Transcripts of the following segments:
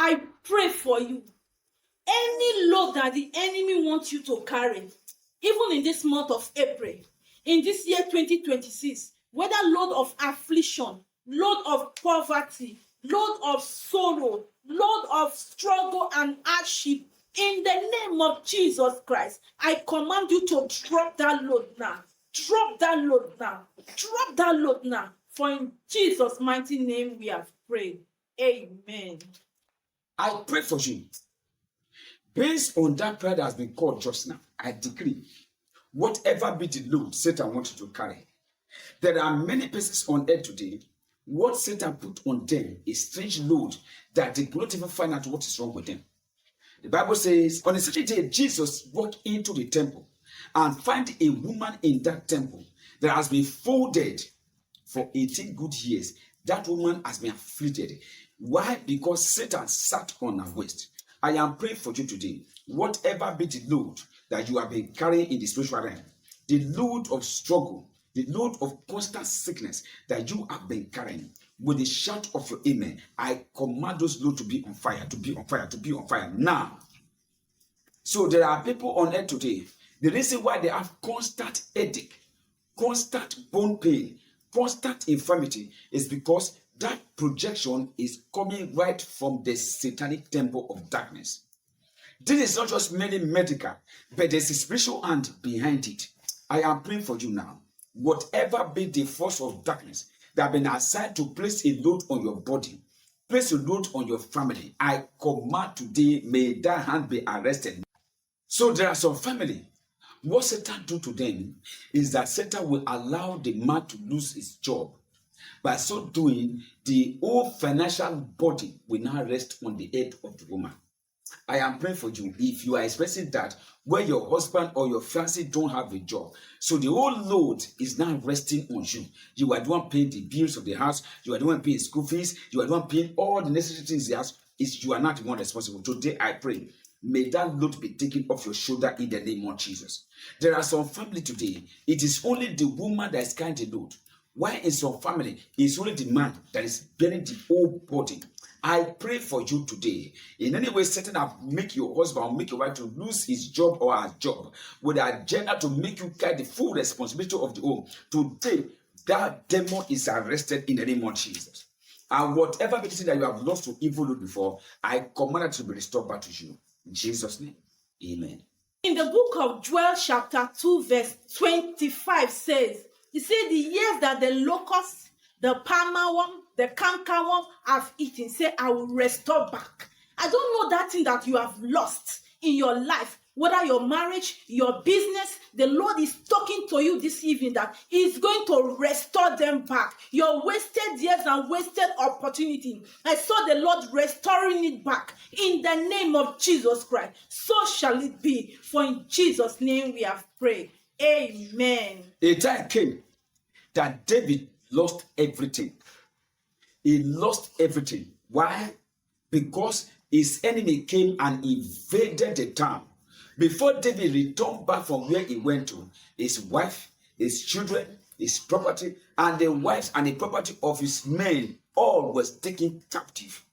I pray for you. Any load that the enemy wants you to carry, even in this month of April, in this year 2026, whether load of affliction, load of poverty, load of sorrow, load of struggle and hardship, in the name of Jesus Christ, I command you to drop that load now. Drop that load now. Drop that load now. For in Jesus' mighty name we have prayed. Amen. I pray for you. Based on that prayer that has been called just now, I decree, whatever be the load Satan wants you to carry, there are many persons on earth today, what Satan put on them is strange load that they could not even find out what is wrong with them. The Bible says, on a certain day, Jesus walked into the temple and found a woman in that temple that has been folded for 18 good years. That woman has been afflicted. Why? Because Satan sat on her waist. I am praying for you today. Whatever be the load that you have been carrying in the spiritual realm, the load of struggle, the load of constant sickness that you have been carrying, with the shout of your amen, I command those loads to be on fire, to be on fire, to be on fire now. So there are people on earth today, the reason why they have constant headache, constant bone pain, constant infirmity is because that projection is coming right from the satanic temple of darkness. This is not just merely medical, but there's a spiritual hand behind it. I am praying for you now. Whatever be the force of darkness that have been assigned to place a load on your body, place a load on your family, I command today, may that hand be arrested. So there are some family, what Satan do to them is that Satan will allow the man to lose his job. By so doing, the whole financial body will now rest on the head of the woman. I am praying for you. If you are expressing that where your husband or your fiancé don't have a job, so the whole load is now resting on you. You are the one paying the bills of the house. You are the one paying school fees. You are the one paying all the necessary things in the house. You are not the one responsible. Today I pray, may that load be taken off your shoulder in the name of Jesus. There are some family today, it is only the woman that is carrying the load. Why in some family, it's only the man that is bearing the whole body. I pray for you today. In any way, Satan have make your husband or make your wife to lose his job or her job with an agenda to make you carry the full responsibility of the home. Today, that demon is arrested in the name of Jesus. And whatever it is that you have lost to evil before, I command it to be restored back to you. In Jesus' name, amen. In the book of Joel chapter 2 verse 25 says, he said the years that the locust, the palmerworm, the cankerworm have eaten, say, I will restore back. I don't know that thing that you have lost in your life, whether your marriage, your business. The Lord is talking to you this evening that He's going to restore them back. Your wasted years and wasted opportunity, I saw the Lord restoring it back in the name of Jesus Christ. So shall it be, for in Jesus' name we have prayed. Amen. A time came that David lost everything. He lost everything. Why? Because his enemy came and invaded the town. Before David returned back from where he went to, his wife, his children, his property, and the wives and the property of his men, all was taken captive.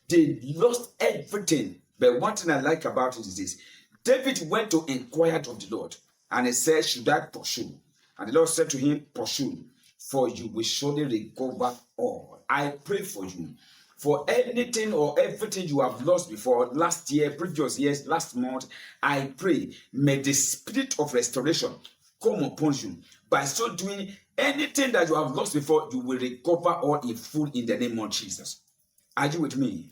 They lost everything. But one thing I like about it is this. David went to inquire of the Lord, and he said, should I pursue? And the Lord said to him, pursue, for you will surely recover all. I pray for you. For anything or everything you have lost before, last year, previous years, last month, I pray, may the spirit of restoration come upon you. By so doing, anything that you have lost before, you will recover all in full in the name of Jesus. Are you with me?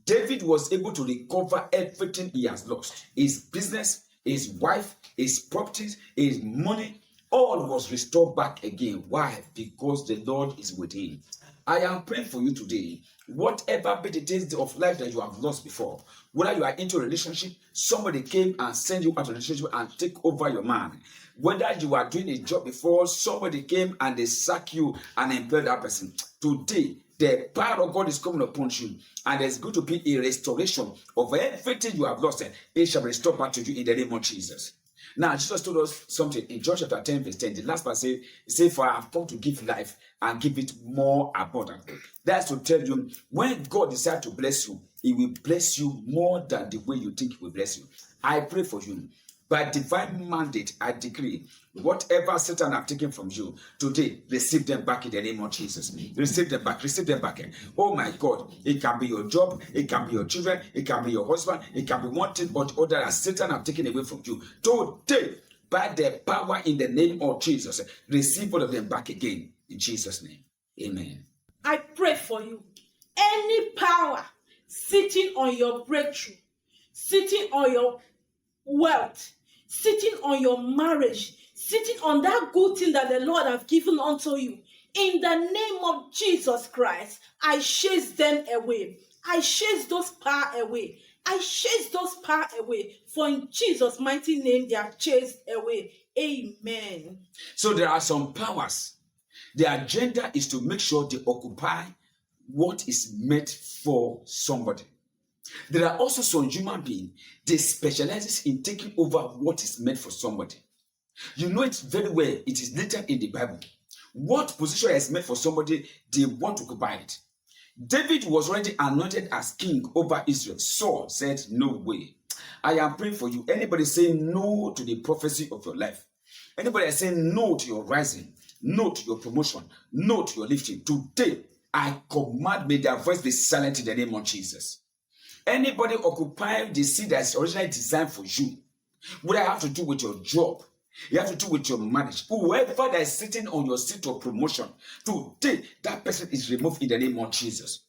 David was able to recover everything he has lost. His business, his wife, his properties, his money, all was restored back again. Why? Because the Lord is with him. I am praying for you today. Whatever be the things of life that you have lost before, whether you are into a relationship, somebody came and sent you out of a relationship and take over your man. Whether you are doing a job before, somebody came and they sack you and employ that person. Today, the power of God is coming upon you, and there's going to be a restoration of everything you have lost. It shall be restored back to you in the name of Jesus. Now, Jesus told us something in John chapter 10, verse 10. The last part said, he said, for I have come to give life and give it more abundantly. That's to tell you, when God decides to bless you, He will bless you more than the way you think He will bless you. I pray for you. By divine mandate, I decree, whatever Satan have taken from you today, receive them back in the name of Jesus. Receive them back. Receive them back. Oh my God, it can be your job, it can be your children, it can be your husband, it can be one thing or the other that Satan have taken away from you. Today, by the power in the name of Jesus, receive all of them back again in Jesus' name. Amen. I pray for you. Any power sitting on your breakthrough, sitting on your wealth, sitting on your marriage, sitting on that good thing that the Lord have given unto you, in the name of Jesus Christ, I chase them away. I chase those power away. I chase those power away. For in Jesus' mighty name, they are chased away. Amen. So there are some powers. The agenda is to make sure they occupy what is meant for somebody. There are also some human beings, they specialize in taking over what is meant for somebody. You know it very well. It is written in the Bible. What position is meant for somebody, they want to occupy it. David was already anointed as king over Israel. Saul said, no way. I am praying for you. Anybody saying no to the prophecy of your life? Anybody saying no to your rising? No to your promotion? No to your lifting? Today, I command, may their voice be silent in the name of Jesus. Anybody occupying the seat that is originally designed for you, what I have to do with your job, you have to do with your marriage, whoever that is sitting on your seat of promotion, today that person is removed in the name of Jesus.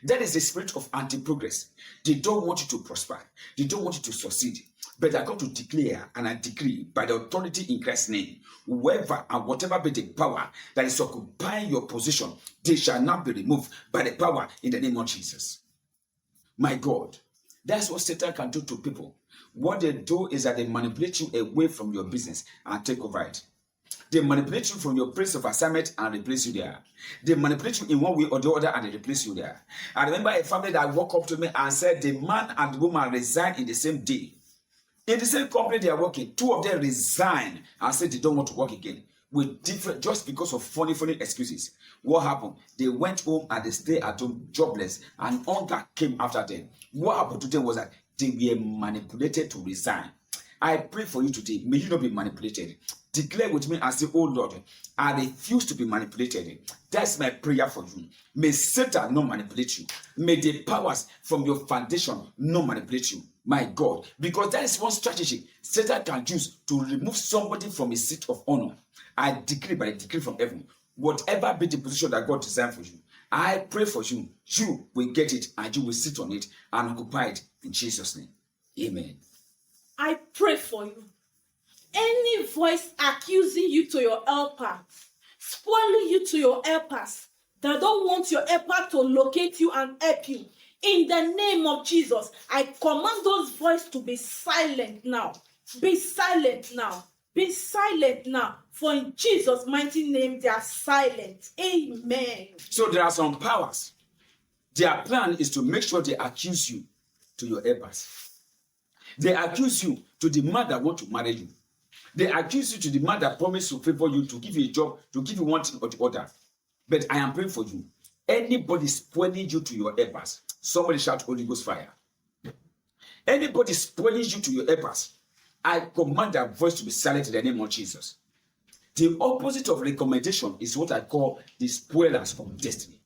That is the spirit of anti-progress. They don't want you to prosper. They don't want you to succeed. But I come to declare and I decree by the authority in Christ's name, whoever and whatever be the power that is occupying your position, they shall not be removed by the power in the name of Jesus. My God, that's what Satan can do to people. What they do is that they manipulate you away from your business and take over it. They manipulate you from your place of assignment and replace you there. They manipulate you in one way or the other and they replace you there. I remember a family that walked up to me and said the man and the woman resigned in the same day. In the same company they are working, two of them resigned and said they don't want to work again with different, just because of funny excuses. What happened? They went home and they stayed at home jobless and hunger came after them. What happened to them was that they were manipulated to resign. I pray for you today. May you not be manipulated. Declare with me and say, oh Lord, I refuse to be manipulated. That's my prayer for you. May Satan not manipulate you. May the powers from your foundation not manipulate you. My God, because that is one strategy Satan can use to remove somebody from a seat of honor. I decree by a decree from heaven, whatever be the position that God designed for you, I pray for you, you will get it and you will sit on it and occupy it in Jesus' name. Amen. I pray for you. Any voice accusing you to your helper, spoiling you to your helpers, that don't want your helper to locate you and help you, in the name of Jesus, I command those voices to be silent now. Be silent now. Be silent now. For in Jesus' mighty name, they are silent. Amen. So there are some powers. Their plan is to make sure they accuse you to your helpers. They accuse you to the man that want to marry you. They accuse you to the man that promised to favor you, to give you a job, to give you one thing or the other. But I am praying for you. Anybody spoiling you to your helpers, somebody shout Holy Ghost fire. Anybody spoiling you to your helpers, I command that voice to be silent in the name of Jesus. The opposite of recommendation is what I call the spoilers of destiny.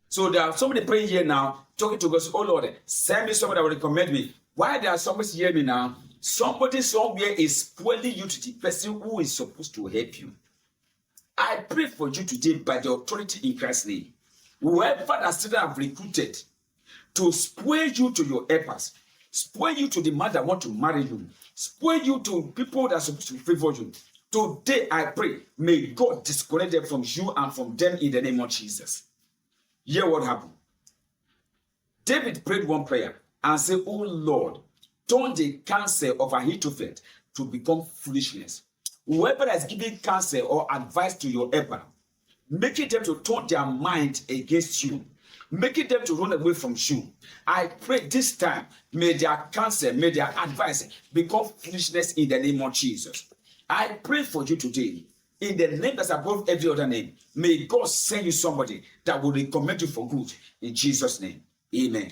So there are somebody praying here now, talking to God, oh Lord, send me somebody that will recommend me. Why there are somebody hearing me now? Somebody somewhere is spoiling you to the person who is supposed to help you. I pray for you today by the authority in Christ's name. Whoever that Satan have recruited to spoil you to your helpers, spoil you to the man that want to marry you, spoil you to people that are supposed to favor you. Today I pray, may God disconnect them from you and from them in the name of Jesus. Hear what happened. David prayed one prayer and said, oh Lord, turn the counsel of Ahithophel to become foolishness. Whoever is giving counsel or advice to your helper, making them to turn their mind against you, making them to run away from you. I pray this time, may their counsel, may their advice become foolishness in the name of Jesus. I pray for you today. In the name that's above every other name, may God send you somebody that will recommend you for good. In Jesus' name, amen.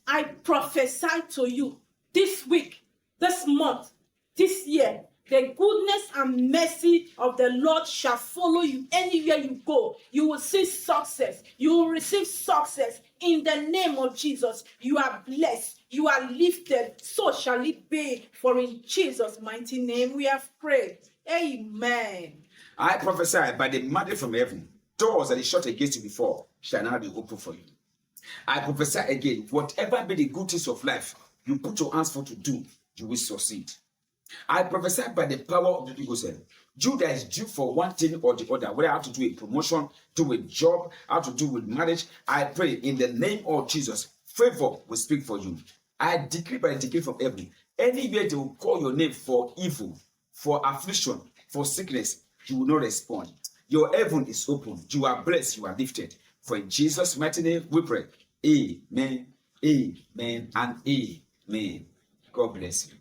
I prophesy to you this week, this month, this year, the goodness and mercy of the Lord shall follow you anywhere you go. You will see success. You will receive success in the name of Jesus. You are blessed. You are lifted. So shall it be. For in Jesus' mighty name we have prayed. Amen. I prophesy by the mandate from heaven, doors that is shut against you before shall now be open for you. I prophesy again, whatever be the good things of life you put your hands for to do, you will succeed. I prophesy by the power of the Holy Ghost. You that is due for one thing or the other, whether I have to do a promotion, do a job, how to do with marriage, I pray in the name of Jesus, favor will speak for you. I decree by the decree from heaven, anywhere they will call your name for evil, for affliction, for sickness, you will not respond. Your heaven is open. You are blessed. You are lifted. For in Jesus' mighty name we pray. Amen, amen, and amen. God bless you.